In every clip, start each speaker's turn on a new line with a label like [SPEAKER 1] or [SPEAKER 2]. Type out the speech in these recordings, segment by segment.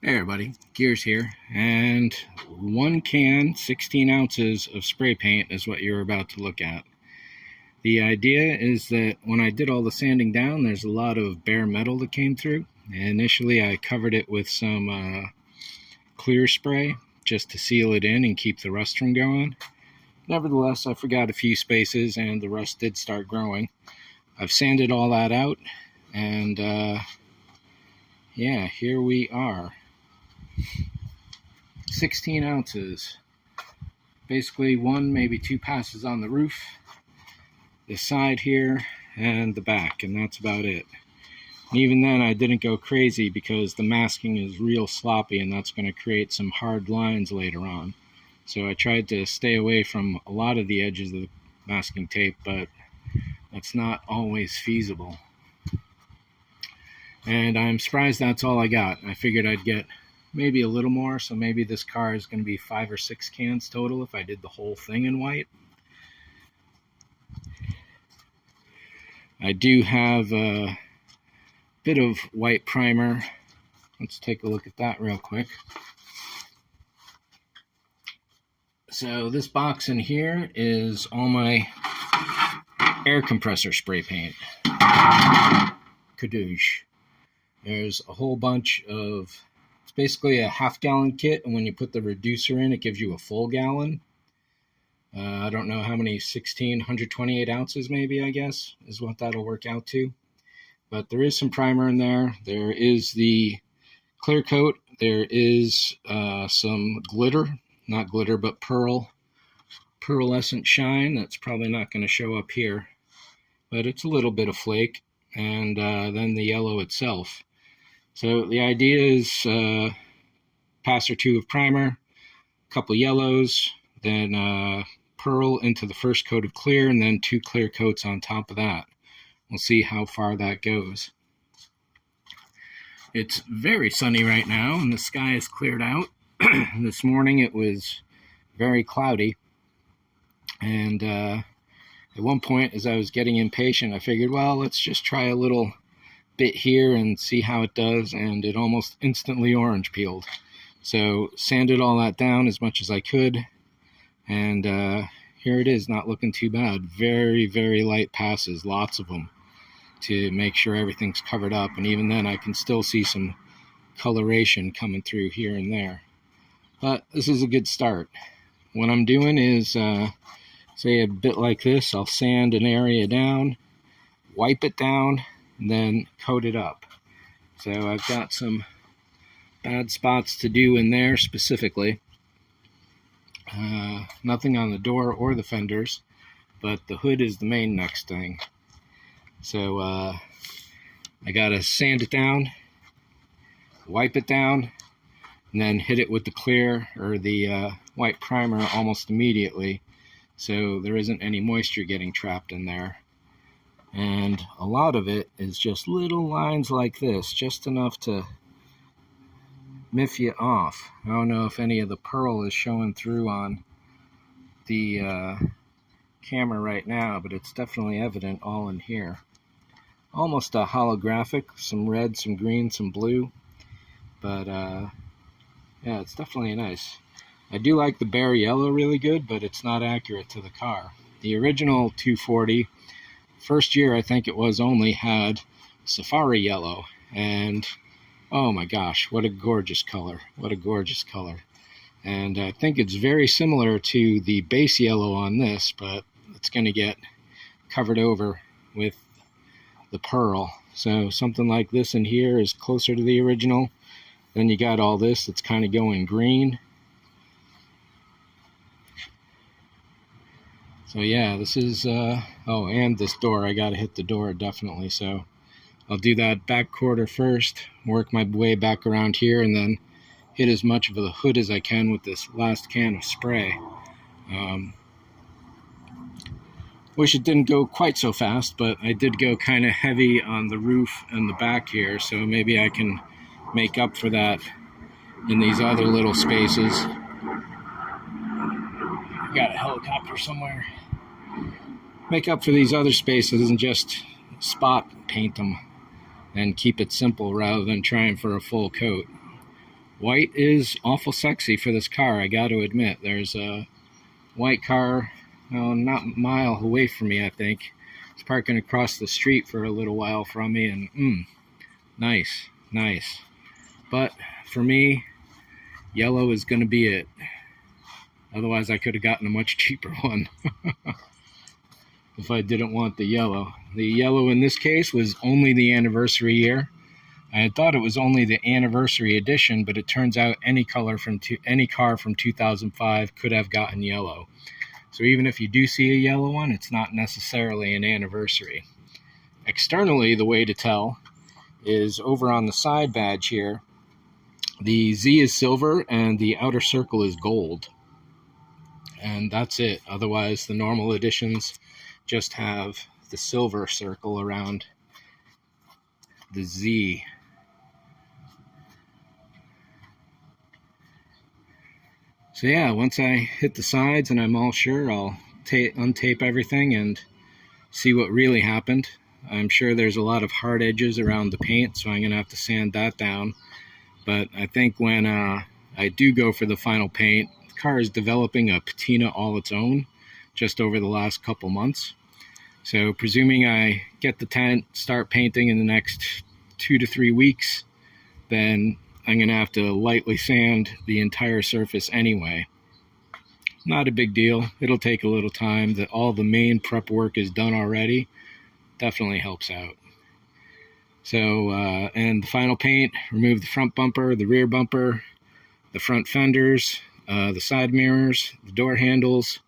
[SPEAKER 1] Hey everybody, Gears here, and one can, 16 ounces of spray paint is what you're about to look at. The idea is that when I did all the sanding down, there's a lot of bare metal that came through. Initially I covered it with some clear spray just to seal it in and keep the rust from going. Nevertheless, I forgot a few spaces and the rust did start growing. I've sanded all that out, and yeah, here we are. 16 ounces, basically one, maybe two passes on the roof, the side here, and the back, and that's about it. And even then I didn't go crazy because the masking is real sloppy and that's going to create some hard lines later on. So I tried to stay away from a lot of the edges of the masking tape, but that's not always feasible. And I'm surprised that's all I got. I figured I'd get maybe a little more, so maybe this car is going to be 5 or 6 cans total if I did the whole thing in white. I do have a bit of white primer. Let's take a look at that real quick. So this box in here is all my air compressor spray paint. Kadoosh. There's a whole bunch of, it's basically a half-gallon kit, and when you put the reducer in, it gives you a full gallon. I don't know how many, 128 ounces maybe, I guess, is what that'll work out to. But there is some primer in there. There is the clear coat. There is some glitter, not glitter, but pearlescent shine. That's probably not going to show up here, but it's a little bit of flake, and then the yellow itself. So the idea is pass or two of primer, a couple yellows, then pearl into the first coat of clear, and then 2 clear coats on top of that. We'll see how far that goes. It's very sunny right now, and the sky is cleared out. This morning it was very cloudy, and at one point, as I was getting impatient, I figured, well, let's just try a little bit here and see how it does, and it almost instantly orange peeled. So sanded all that down as much as I could, and here it is, not looking too bad. Very, very light passes, lots of them, to make sure everything's covered up, and even then I can still see some coloration coming through here and there. But this is a good start. What I'm doing is, say a bit like this, I'll sand an area down, wipe it down, and then coat it up. So I've got some bad spots to do in there specifically. Nothing on the door or the fenders, but the hood is the main next thing. So I gotta sand it down, wipe it down, and then hit it with the clear or the white primer almost immediately, so there isn't any moisture getting trapped in there. And a lot of it is just little lines like this, just enough to miff you off. I don't know if any of the pearl is showing through on the camera right now, but it's definitely evident all in here. Almost a holographic, some red, some green, some blue, but yeah, it's definitely nice. I do like the bare yellow really good, but it's not accurate to the car. The original 240, first year I think it was, only had safari yellow, and oh my gosh, what a gorgeous color. What a gorgeous color. And I think it's very similar to the base yellow on this, but it's going to get covered over with the pearl. So something like this in here is closer to the original. Then you got all this that's kind of going green. So yeah, this is, oh, and this door, I gotta hit the door definitely, so I'll do that back quarter first, work my way back around here, and then hit as much of the hood as I can with this last can of spray. Wish it didn't go quite so fast, but I did go kind of heavy on the roof and the back here, so maybe I can make up for that in these other little spaces. Got a helicopter somewhere. Make up for these other spaces and just spot paint them and keep it simple rather than trying for a full coat. white is awful sexy for this car, I got to admit. There's a white car, oh, not a mile away from me, I think. It's parking across the street for a little while from me, and nice, nice. But for me, yellow is going to be it. Otherwise, I could have gotten a much cheaper one if I didn't want the yellow. The yellow in this case was only the anniversary year. I had thought it was only the anniversary edition, but it turns out any car from 2005 could have gotten yellow. So even if you do see a yellow one, it's not necessarily an anniversary. Externally, the way to tell is over on the side badge here. The Z is silver and the outer circle is gold. And that's it. Otherwise, the normal editions just have the silver circle around the Z. So yeah, once I hit the sides and I'm all sure, I'll untape everything and see what really happened. I'm sure there's a lot of hard edges around the paint, so I'm going to have to sand that down. But I think when I do go for the final paint, the car is developing a patina all its own just over the last couple months. So presuming I get the tent, start painting in the next 2 to 3 weeks, then I'm going to have to lightly sand the entire surface anyway. Not a big deal. It'll take a little time. All the main prep work is done already. Definitely helps out. So, and the final paint, remove the front bumper, the rear bumper, the front fenders, the side mirrors, the door handles,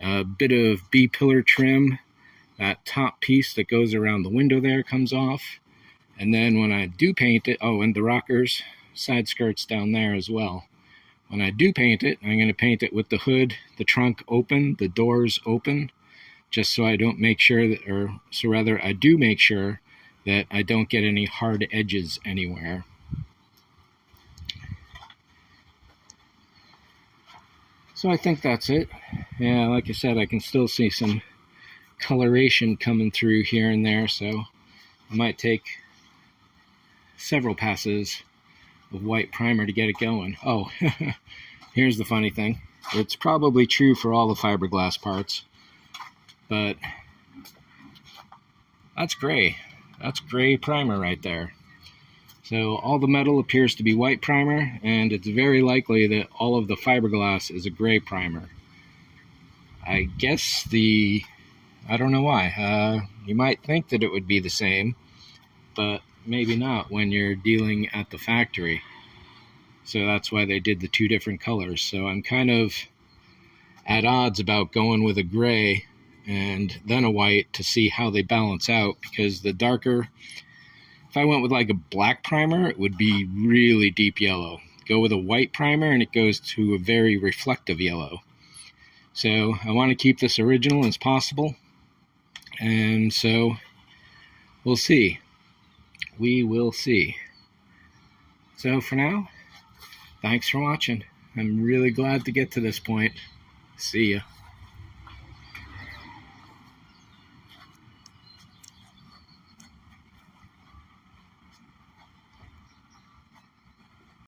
[SPEAKER 1] a bit of B-pillar trim. That top piece that goes around the window there comes off. And then when I do paint it, oh, and the rockers, side skirts down there as well. When I do paint it, I'm going to paint it with the hood, the trunk open, the doors open, just so I don't make sure that, or so rather I do make sure that I don't get any hard edges anywhere. So I think that's it. Yeah, like I said, I can still see some coloration coming through here and there, so I might take several passes of white primer to get it going. Oh, here's the funny thing. It's probably true for all the fiberglass parts, but that's gray. That's gray primer right there. So all the metal appears to be white primer, and it's very likely that all of the fiberglass is a gray primer. I guess I don't know why. You might think that it would be the same, but maybe not when you're dealing at the factory. So that's why they did the 2 different colors. So I'm kind of at odds about going with a gray and then a white to see how they balance out, because the darker, if I went with like a black primer, it would be really deep yellow. Go with a white primer and it goes to a very reflective yellow. So I want to keep this original as possible, and so we'll see. We will see. So for now, thanks for watching. I'm really glad to get to this point. See ya.